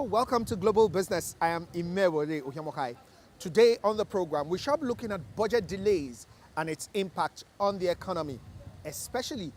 welcome to Global Business. I am Imewole Ohiamokai. Today on the program, we shall be looking at budget delays and its impact on the economy, especially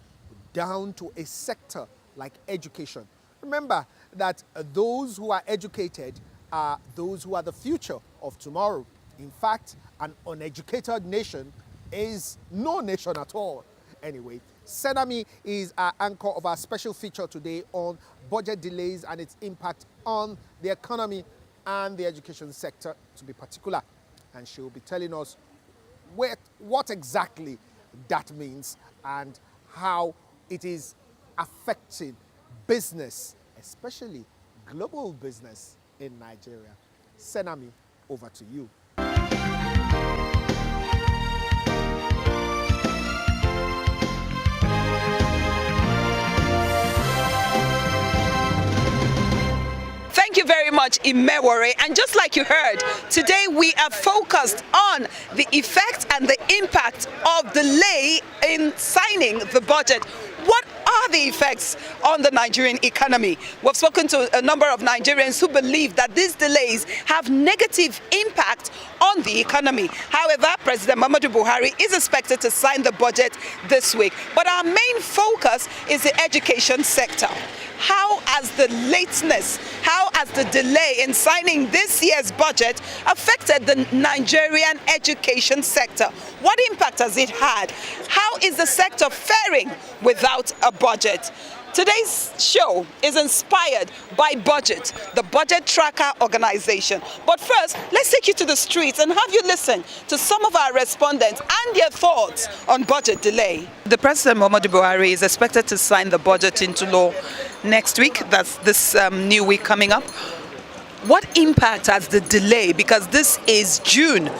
down to a sector like education. Remember that those who are educated are those who are the future of tomorrow. In fact, an uneducated nation is no nation at all. Anyway, Senami is our anchor of our special feature today on budget delays and its impact on the economy and the education sector to be particular. And she will be telling us what exactly that means and how it is affecting business, especially global business in Nigeria. Senami, over to you. Thank you very much, Imewore. And just like you heard, today we are focused on the effect and the impact of delay in signing the budget. What are the effects on the Nigerian economy? We've spoken to a number of Nigerians who believe that these delays have negative impact on the economy. However, President Muhammadu Buhari is expected to sign the budget this week. But our main focus is the education sector. How has the lateness, how has the delay in signing this year's budget affected the Nigerian education sector? What impact has it had? How is the sector faring without a budget? Today's show is inspired by Budgit, the budget tracker organization. But first, let's take you to the streets and have you listen to some of our respondents and their thoughts on budget delay. The President Muhammadu Buhari is expected to sign the budget into law next week. That's this new week coming up. What impact has the delay? Because this is June.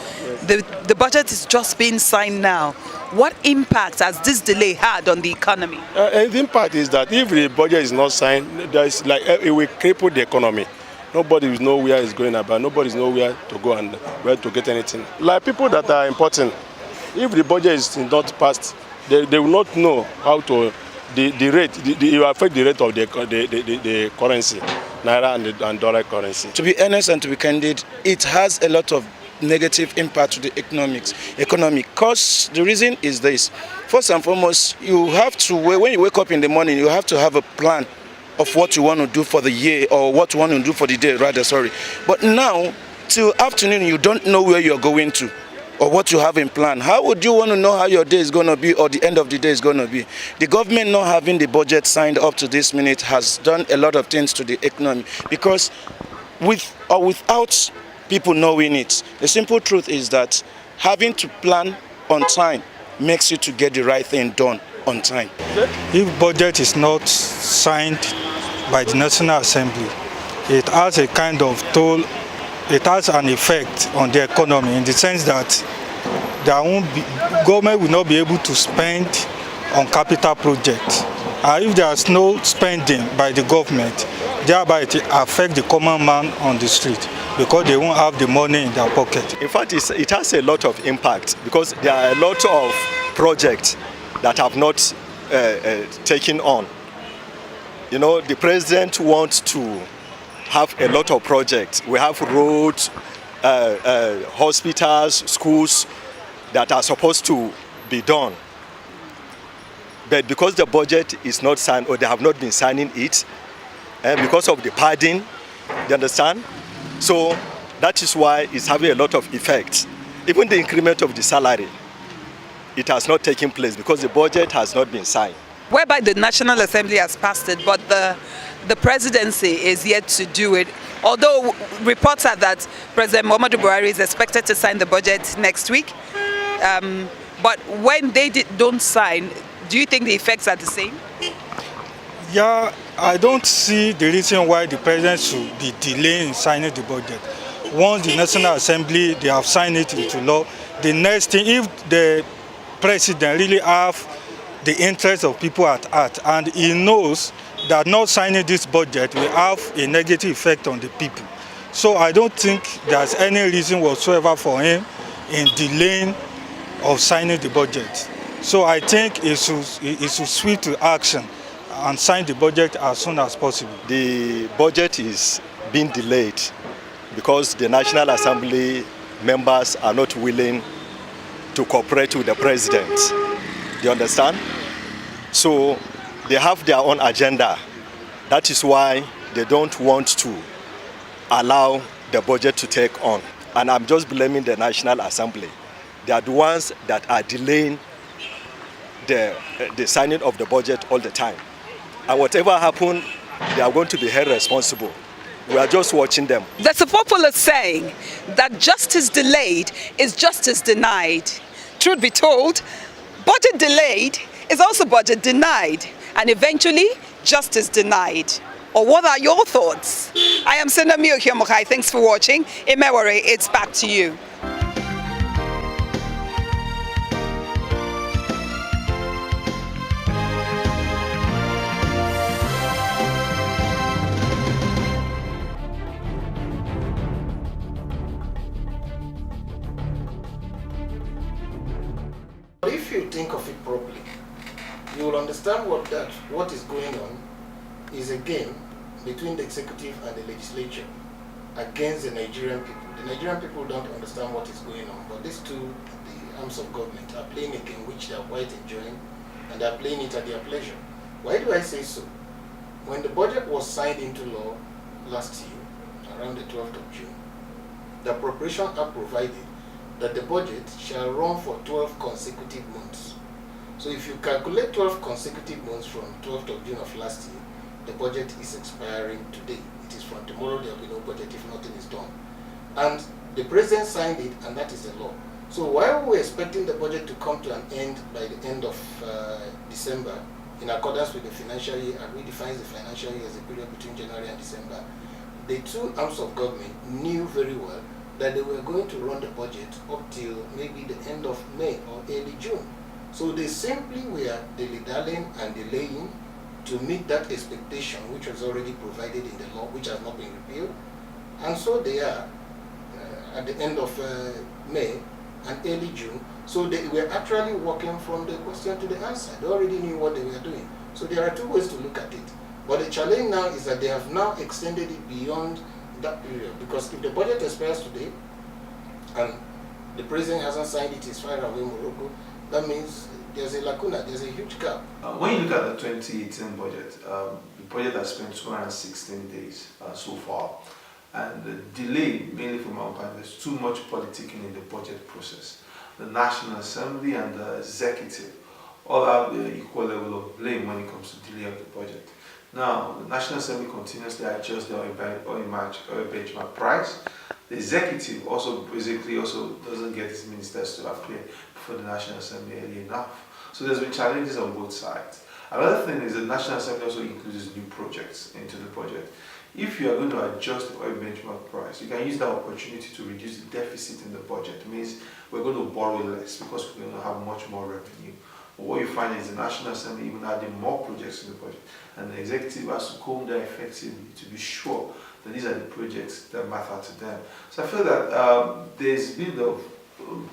The budget is just being signed now. What impact has this delay had on the economy? The impact is that if the budget is not signed, it will cripple the economy. Nobody will know where it's going about. Nobody will know where to go and where to get anything. Like people that are important, if the budget is not passed, they will not know how to the rate. It will affect the rate of the currency, naira and dollar currency. To be honest and to be candid, it has a lot of negative impact to the economy. Because the reason is this: first and foremost, you have to, when you wake up in the morning, you have to have a plan of what you want to do for the year, or what you want to do for the day, rather, sorry. But now, till afternoon, you don't know where you're going to or what you have in plan. How would you want to know how your day is going to be or the end of the day is going to be? The government not having the budget signed up to this minute has done a lot of things to the economy, because with or without people knowing it, the simple truth is that having to plan on time makes you to get the right thing done on time. If budget is not signed by the National Assembly, it has a kind of toll, it has an effect on the economy in the sense that government will not be able to spend on capital projects. If there is no spending by the government, thereby it affects the common man on the street, because they won't have the money in their pocket. In fact, it has a lot of impact, because there are a lot of projects that have not taken on. You know, the president wants to have a lot of projects. We have roads, hospitals, schools that are supposed to be done. But because the budget is not signed, or they have not been signing it, and because of the padding, you understand? So that is why it's having a lot of effects. Even the increment of the salary, it has not taken place because the budget has not been signed. Whereby the National Assembly has passed it, but the presidency is yet to do it. Although reports are that President Muhammadu Buhari is expected to sign the budget next week. But when they don't sign, do you think the effects are the same? Yeah, I don't see the reason why the president should be delaying signing the budget. Once the National Assembly, they have signed it into law, the next thing, if the president really have the interest of people at heart, and he knows that not signing this budget will have a negative effect on the people. So I don't think there's any reason whatsoever for him in delaying of signing the budget. So I think it should switch to action and sign the budget as soon as possible. The budget is being delayed because the National Assembly members are not willing to cooperate with the president. Do you understand? So they have their own agenda. That is why they don't want to allow the budget to take on. And I'm just blaming the National Assembly. They are the ones that are delaying the signing of the budget all the time. And whatever happens, they are going to be held responsible. We are just watching them. There's a popular saying that justice delayed is justice denied. Truth be told, budget delayed is also budget denied, and eventually justice denied. Or what are your thoughts? I am Senami Ohiamokai. Thanks for watching. Imewore, it's back to you. But if you think of it properly, you will understand what is going on is a game between the executive and the legislature against the Nigerian people. The Nigerian people don't understand what is going on, but these two, the arms of government, are playing a game which they are quite enjoying, and they are playing it at their pleasure. Why do I say so? When the budget was signed into law last year, around the 12th of June, the Appropriation Act provided that the budget shall run for 12 consecutive months. So if you calculate 12 consecutive months from 12th of June of last year, the budget is expiring today. It is from tomorrow there will be no budget if nothing is done. And the president signed it, and that is the law. So while we were expecting the budget to come to an end by the end of December, in accordance with the financial year, and we define the financial year as a period between January and December, the two arms of government knew very well that they were going to run the budget up till maybe the end of May or early June. So they simply were dilly-dallying and delaying to meet that expectation which was already provided in the law, which has not been repealed. And so they are at the end of May and early June. So they were actually working from the question to the answer. They already knew what they were doing. So there are two ways to look at it. But the challenge now is that they have now extended it beyond that period, because if the budget expires today and the president hasn't signed it, is far away Morocco, that means there's a lacuna, there's a huge gap. When you look at the 2018 budget, the budget has spent 216 days so far, and the delay mainly from our part, there's too much politicking in the budget process. The National Assembly and the executive all have the equal level of blame when it comes to delay of the budget. Now, the National Assembly continuously adjusts the oil benchmark price. The executive also basically doesn't get its ministers to appear before the National Assembly early enough. So there's been challenges on both sides. Another thing is the National Assembly also includes new projects into the budget. If you are going to adjust the oil benchmark price, you can use that opportunity to reduce the deficit in the budget. It means we're going to borrow less because we're going to have much more revenue. But what you find is the National Assembly even adding more projects in the budget, and the executive has to comb that effectively to be sure that these are the projects that matter to them. So I feel that there's been a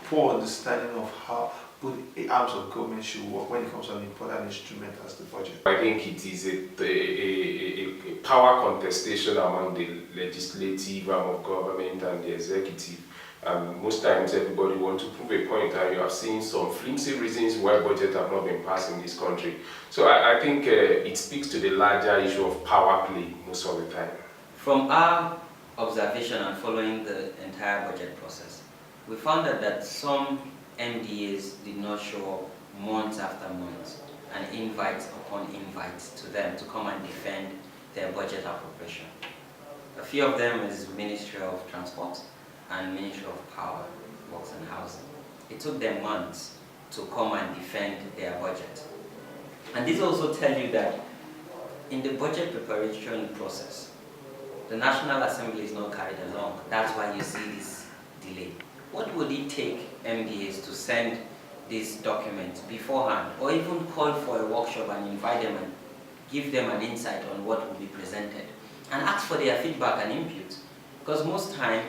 poor understanding of how both arms of government should work when it comes to an important instrument as the budget. I think it is a power contestation among the legislative arm of government and the executive. Most times everybody wants to prove a point, and you have seen some flimsy reasons why budgets have not been passed in this country. So I think it speaks to the larger issue of power play most of the time. From our observation and following the entire budget process, we found that some MDAs did not show up months after months, and invites upon invites to them to come and defend their budget appropriation. A few of them is Ministry of Transport and Ministry of Power, Works and Housing. It took them months to come and defend their budget. And this also tells you that in the budget preparation process, the National Assembly is not carried along. That's why you see this delay. What would it take MDAs to send these documents beforehand, or even call for a workshop and invite them and give them an insight on what will be presented, and ask for their feedback and input? Because most time,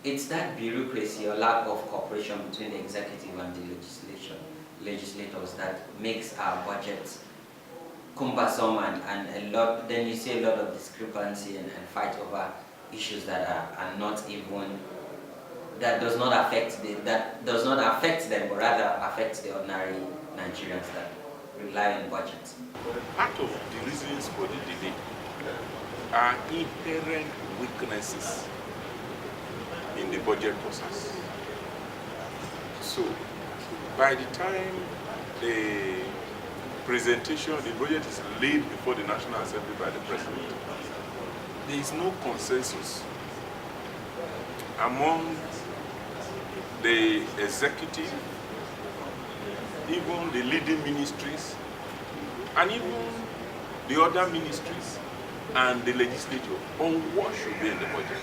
it's that bureaucracy or lack of cooperation between the executive and the legislators that makes our budgets cumbersome, and a lot. Then you see a lot of discrepancy and fight over issues that are not even, that does not affect them, but rather affect the ordinary Nigerians that rely on budgets. Part of the reasons for the delay are inherent weaknesses in the budget process. So, by the time the presentation of the budget is laid before the National Assembly by the President, there is no consensus among the executive, even the leading ministries, and even the other ministries and the legislature on what should be in the budget.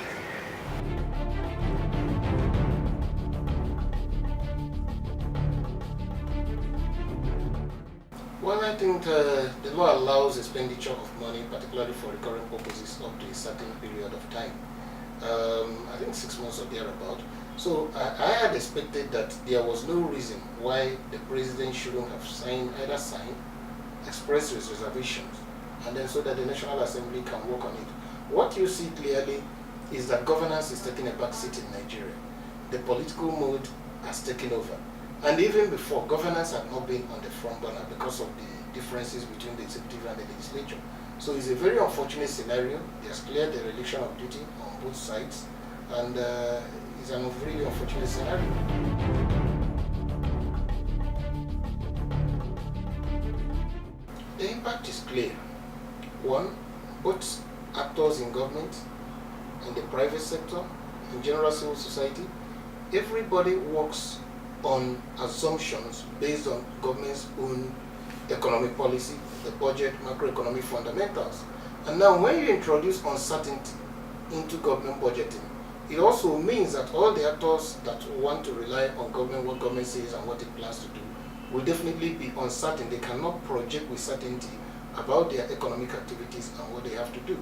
Well, I think the law allows expenditure of money, particularly for recurring purposes, up to a certain period of time. I think 6 months or thereabout. So I had expected that there was no reason why the president shouldn't have expressed his reservations, and then so that the National Assembly can work on it. What you see clearly is that governance is taking a back seat in Nigeria. The political mood has taken over. And even before, governance had not been on the front burner because of the differences between the executive and the legislature. So it's a very unfortunate scenario. There's clear dereliction of duty on both sides, and it's a really unfortunate scenario. The impact is clear. One, both actors in government, in the private sector, in general civil society, everybody works on assumptions based on government's own economic policy, the budget, macroeconomic fundamentals. And now when you introduce uncertainty into government budgeting, it also means that all the actors that want to rely on government, what government says and what it plans to do, will definitely be uncertain. They cannot project with certainty about their economic activities and what they have to do.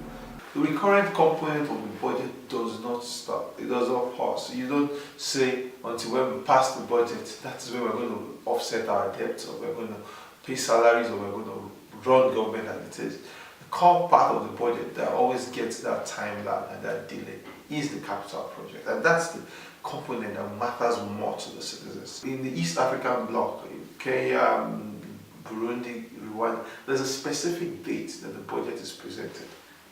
The recurrent component of the budget does not stop. It does not pause. You don't say until when we pass the budget, that is when we're going to offset our debt, or we're going to pay salaries, or we're going to run government as it is. The core part of the budget that always gets that time lag and that delay is the capital project. And that's the component that matters more to the citizens. In the East African bloc, Kenya, Burundi, Rwanda, there's a specific date that the budget is presented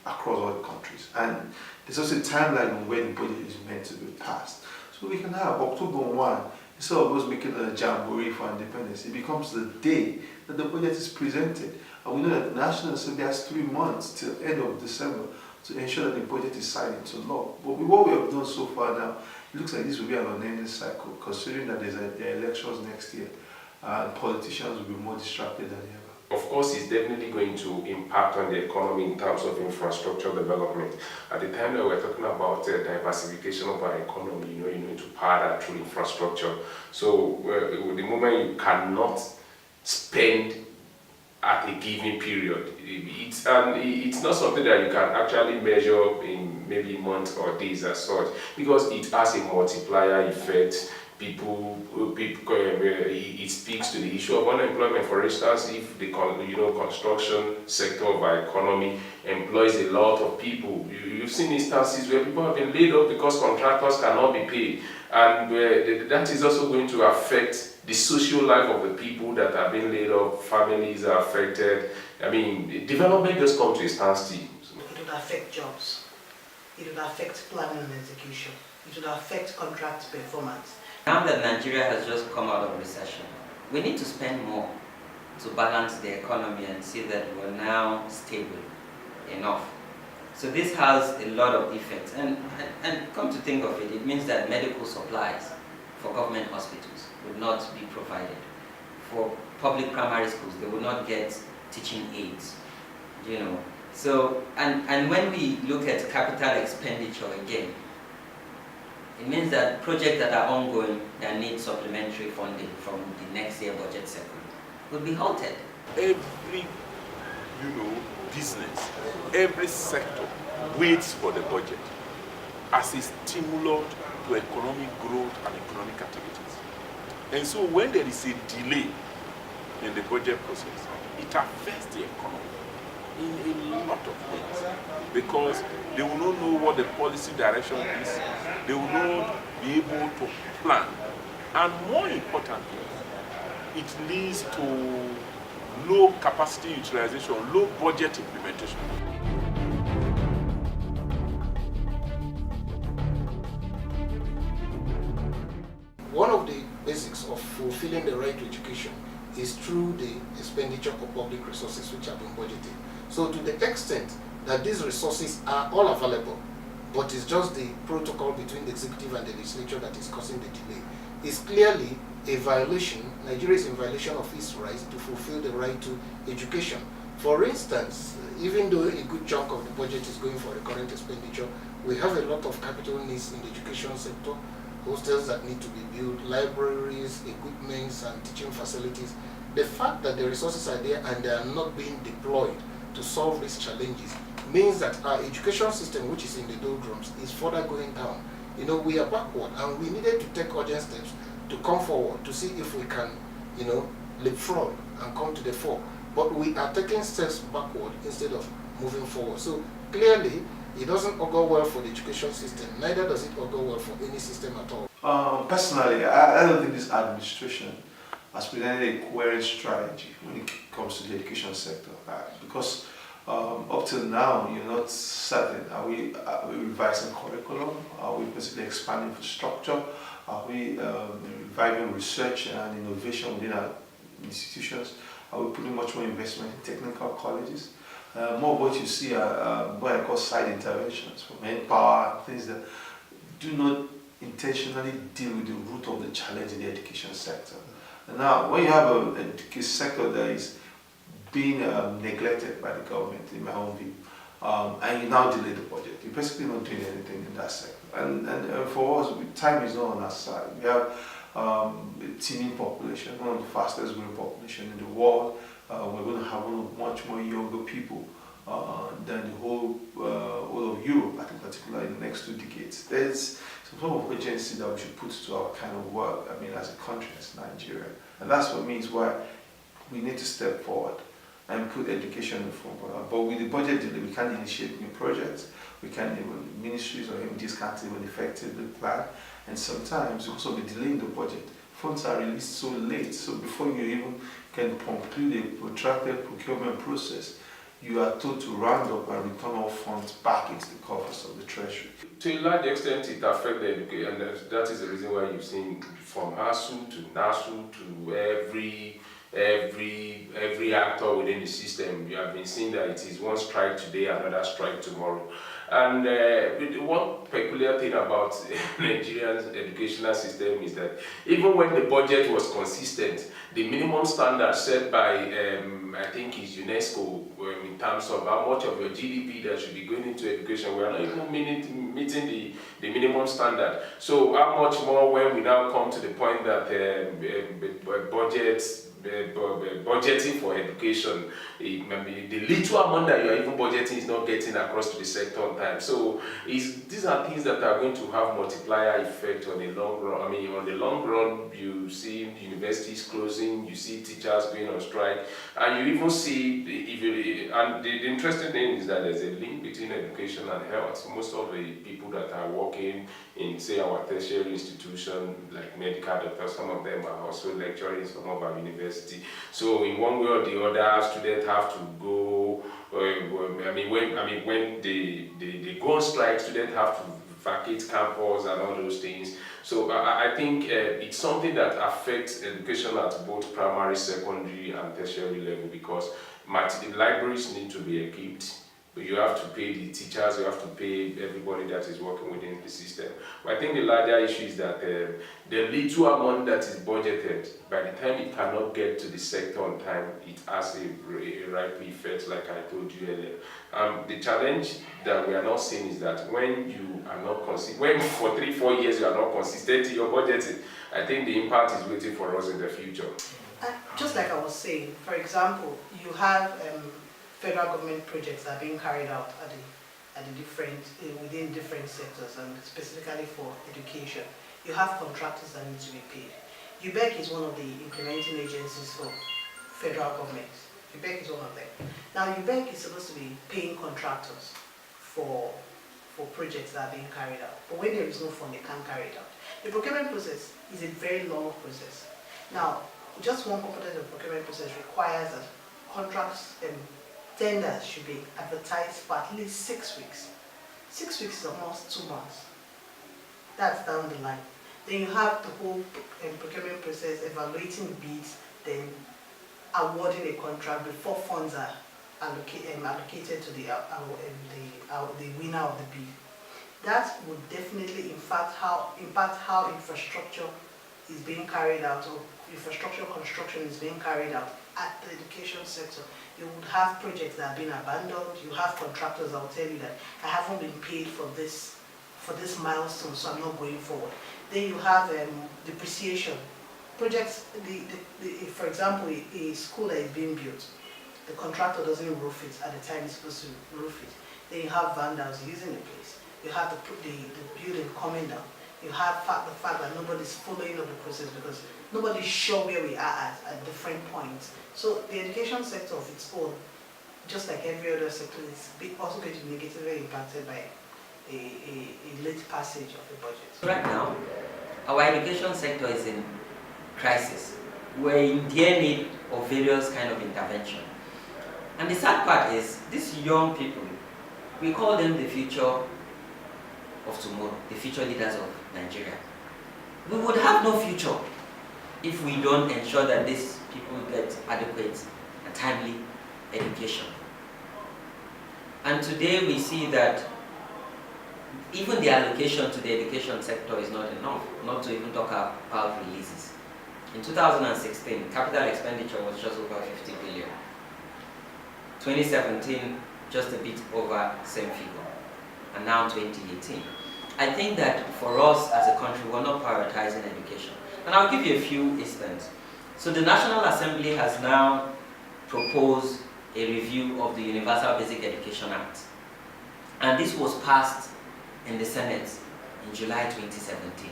across all the countries, and there's also a timeline on when the budget is meant to be passed. So we can have October 1, instead of us making a jamboree for independence, it becomes the day that the budget is presented. And we know that the National Assembly has 3 months till end of December to ensure that the budget is signed into law. But with what we have done so far now, it looks like this will be an unending cycle, considering that there are elections next year, and politicians will be more distracted than ever. Of course, it's definitely going to impact on the economy in terms of infrastructure development. At the time that we're talking about diversification of our economy, you need to power that through infrastructure. So the moment you cannot spend at a given period, it's not something that you can actually measure in maybe months or days as such, because it has a multiplier effect. It speaks to the issue of unemployment. For instance, if the construction sector of our economy employs a lot of people, you've seen instances where people have been laid off because contractors cannot be paid, and that is also going to affect the social life of the people that have been laid off. Families are affected. I mean, development just comes to a standstill. It would affect jobs. It would affect planning and execution. It would affect contract performance. Now that Nigeria has just come out of recession, we need to spend more to balance the economy and see that we're now stable enough. So this has a lot of effects, and come to think of it, it means that medical supplies for government hospitals would not be provided. For public primary schools, they would not get teaching aids, So, and when we look at capital expenditure again, it means that projects that are ongoing that need supplementary funding from the next year budget cycle would be halted. Every, business, every sector waits for the budget as a stimulant to economic growth and economic activities. And so when there is a delay in the budget process, it affects the economy. in a lot of ways, because they will not know what the policy direction is, they will not be able to plan, and more importantly, it leads to low capacity utilization, low budget implementation. One of the basics of fulfilling the right to education is through the expenditure of public resources which have been budgeted. So to the extent that these resources are all available, but it's just the protocol between the executive and the legislature that is causing the delay, is clearly a violation. Nigeria is in violation of its right to fulfill the right to education. For instance, even though a good chunk of the budget is going for recurrent expenditure, we have a lot of capital needs in the education sector, hostels that need to be built, libraries, equipments, and teaching facilities. The fact that the resources are there and they are not being deployed to solve these challenges means that our education system, which is in the doldrums, is further going down. You know, we are backward, and we needed to take urgent steps to come forward to see if we can, you know, leapfrog and come to the fore. But we are taking steps backward instead of moving forward. So clearly, it doesn't augur well for the education system, neither does it augur well for any system at all. Personally, I don't think this administration has presented a coherent strategy when it comes to the education sector. Because up till now, you're not certain. Are we revising curriculum? Are we basically expanding infrastructure? Are we reviving research and innovation within our institutions? Are we putting much more investment in technical colleges? More of what you see are what I call side interventions for manpower, things that do not intentionally deal with the root of the challenge in the education sector. And now, when you have a sector that is being neglected by the government, in my own view, and you now delay the budget, you're basically not doing anything in that sector. And for us, time is not on our side. We have a teeming population, one of the fastest growing population in the world. We're going to have much more younger people than the whole of Europe, in particular, in the next 2 decades. There's some sort of urgency that we should put to our kind of work, I mean, as a country, as Nigeria. And that's what means why we need to step forward and put education in the front. But with the budget delay, we can't initiate new projects. We can't even, ministries or MDs can't even effectively plan. And sometimes, because of the delay in the budget, funds are released so late. So before you even can conclude a protracted procurement process, you are told to round up and return all funds back into the coffers of the treasury. To a large extent, it affects the education, and that is the reason why you've seen from ASU to NASU to every actor within the system. You have been seeing that it is one strike today, another strike tomorrow. And one peculiar thing about Nigeria's educational system is that even when the budget was consistent, the minimum standard set by, I think, is UNESCO in terms of how much of your GDP that should be going into education, we are not even meeting the minimum standard. So how much more when we now come to the point that budgeting for education, the little amount that you are even budgeting is not getting across to the sector on time. So these are things that are going to have multiplier effect on the long run. I mean, on the long run, you see universities closing, you see teachers going on strike, and you even see, and the interesting thing is that there's a link between education and health. Most of the people that are working in, say, our tertiary institution, like medical doctors, some of them are also lecturing in some of our universities. So in one way or the other, students have to go. When they go on strike, students have to vacate campus and all those things. So I think it's something that affects education at both primary, secondary, and tertiary level, because libraries need to be equipped. But you have to pay the teachers, you have to pay everybody that is working within the system. But I think the larger issue is that the little amount that is budgeted, by the time it cannot get to the sector on time, it has a ripple effect, like I told you earlier. The challenge that we are not seeing is that when you are not consistent, when for 3-4 years you are not consistent in your budgeting, I think the impact is waiting for us in the future. Just like I was saying, for example, you have federal government projects that are being carried out within different sectors, and specifically for education. You have contractors that need to be paid. UBEC is one of the implementing agencies for federal government. UBEC is one of them. Now, UBEC is supposed to be paying contractors for projects that are being carried out. But when there is no fund, they can't carry it out. The procurement process is a very long process. Now, just one component of the procurement process requires that contracts and tenders should be advertised for at least 6 weeks. 6 weeks is almost 2 months. That's down the line. Then you have the whole procurement process, evaluating the bids, then awarding a contract before funds are allocated to the winner of the bid. That would definitely impact how infrastructure is being carried out, or infrastructure construction is being carried out at the education sector. You would have projects that have been abandoned. You have contractors that will tell you that I haven't been paid for this milestone, so I'm not going forward. Then you have depreciation. Projects, for example, a school that is being built, the contractor doesn't roof it at the time it's supposed to roof it. Then you have vandals using the place. You have the building coming down. You have the fact that nobody's following up the process because nobody's sure where we are at different points. So the education sector of its own, just like every other sector, is also going to be negatively impacted by a late passage of the budget. Right now, our education sector is in crisis. We're in dear need of various kind of intervention. And the sad part is, these young people, we call them the future of tomorrow, the future leaders of Nigeria. We would have no future if we don't ensure that these people get adequate and timely education. And today we see that even the allocation to the education sector is not enough, not to even talk about releases. In 2016, capital expenditure was just over 50 billion. 2017, just a bit over same figure. And now 2018. I think that for us as a country, we're not prioritizing education. And I'll give you a few instances. So the National Assembly has now proposed a review of the Universal Basic Education Act. And this was passed in the Senate in July 2017.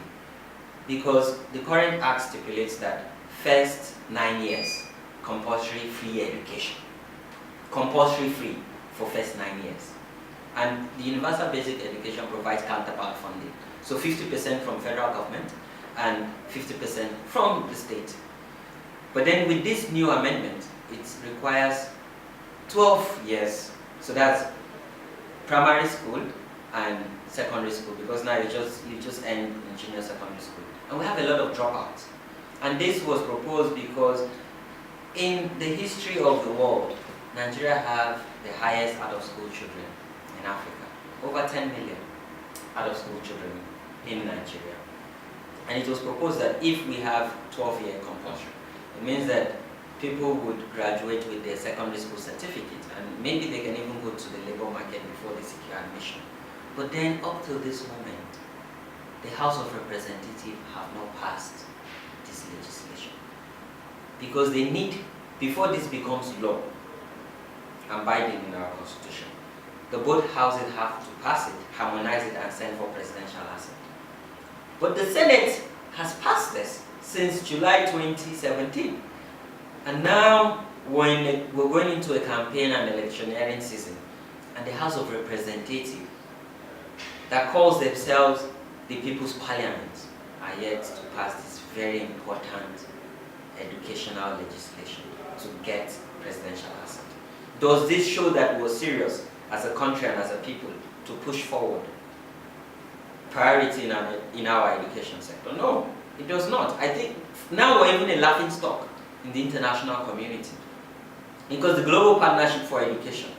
Because the current act stipulates that first 9 years, compulsory free education. Compulsory free for first 9 years. And the Universal Basic Education provides counterpart funding. So 50% from federal government and 50% from the state. But then with this new amendment, it requires 12 years. So that's primary school and secondary school, because now you just end in junior secondary school. And we have a lot of dropouts. And this was proposed because in the history of the world, Nigeria have the highest out-of-school children in Africa. Over 10 million out-of-school children in Nigeria. And it was proposed that if we have 12-year compulsory, it means that people would graduate with their secondary school certificate, and maybe they can even go to the labor market before they secure admission. But then up till this moment, the House of Representatives have not passed this legislation. Because they need, before this becomes law and binding in our constitution, the both houses have to pass it, harmonize it, and send for presidential assent. But the Senate has passed this since July 2017. And now we're going into a campaign and electioneering season, and the House of Representatives that calls themselves the People's Parliament are yet to pass this very important educational legislation to get presidential assent. Does this show that we're serious as a country and as a people to push forward priority in our education sector? No, it does not. I think now we're even a laughing stock in the international community, because the Global Partnership for Education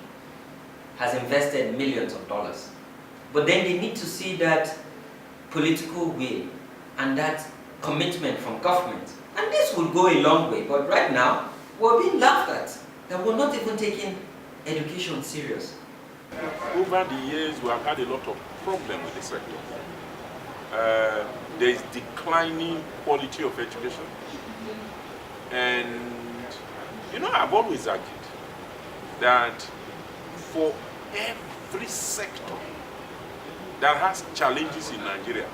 has invested millions of dollars. But then they need to see that political will and that commitment from government. And this will go a long way, but right now, we're being laughed at, that we're not even taking education serious. Over the years, we have had a lot of problems with the sector. There is declining quality of education. And, you know, I've always argued that for every sector that has challenges in Nigeria,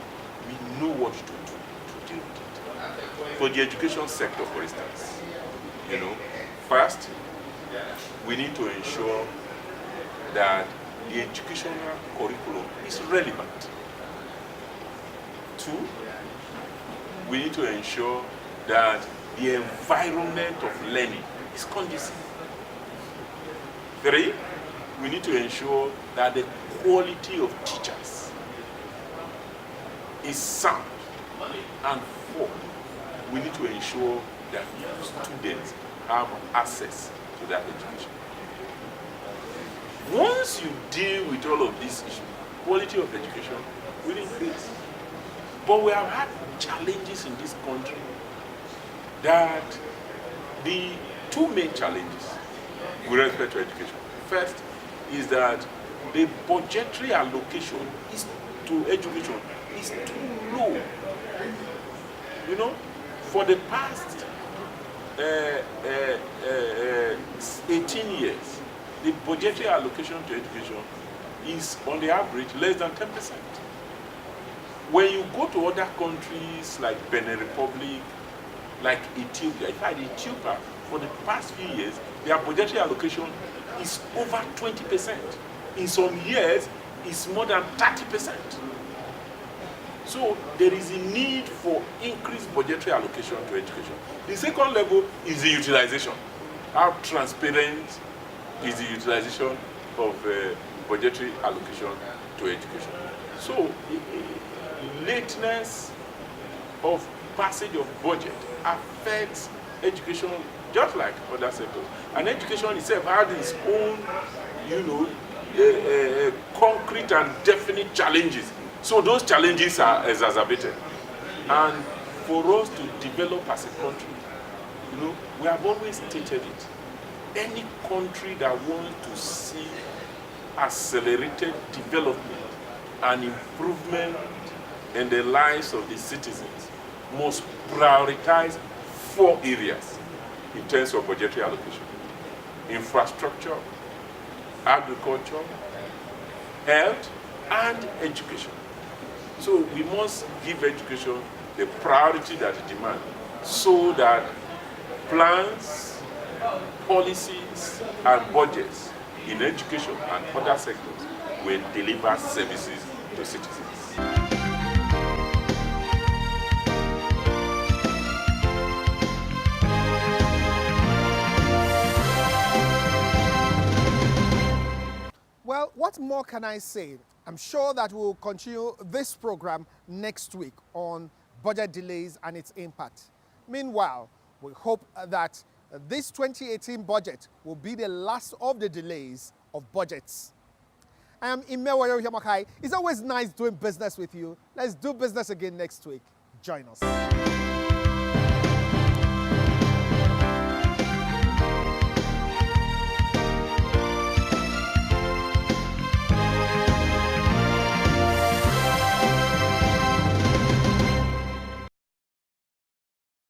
we know what to do to deal with it. For the education sector, for instance, you know, first, we need to ensure that the educational curriculum is relevant. 2, we need to ensure that the environment of learning is conducive. 3, we need to ensure that the quality of teachers is sound. And 4, we need to ensure that students have access to that education. Once you deal with all of these issues, quality of education will increase. But we have had challenges in this country that the 2 main challenges with respect to education. First is that the budgetary allocation to education is too low. You know, for the past 18 years, the budgetary allocation to education is on the average less than 10%. When you go to other countries like Benin Republic, like Ethiopia, in fact Ethiopia, for the past few years, their budgetary allocation is over 20%. In some years, it's more than 30%. So there is a need for increased budgetary allocation to education. The second level is the utilization. How transparent is the utilization of budgetary allocation to education? So lateness of passage of budget affects education just like other sectors. And education itself has its own, you know, concrete and definite challenges. So those challenges are exacerbated. And for us to develop as a country, you know, we have always stated it. Any country that wants to see accelerated development and improvement in the lives of the citizens must prioritize 4 areas in terms of budgetary allocation: infrastructure, agriculture, health, and education. So we must give education the priority that it demands so that plans, policies, and budgets in education and other sectors will deliver services to citizens. Well, what more can I say? I'm sure that we'll continue this program next week on budget delays and its impact. Meanwhile, we hope that this 2018 budget will be the last of the delays of budgets. I am Imewere Yamakai. It's always nice doing business with you. Let's do business again next week. Join us.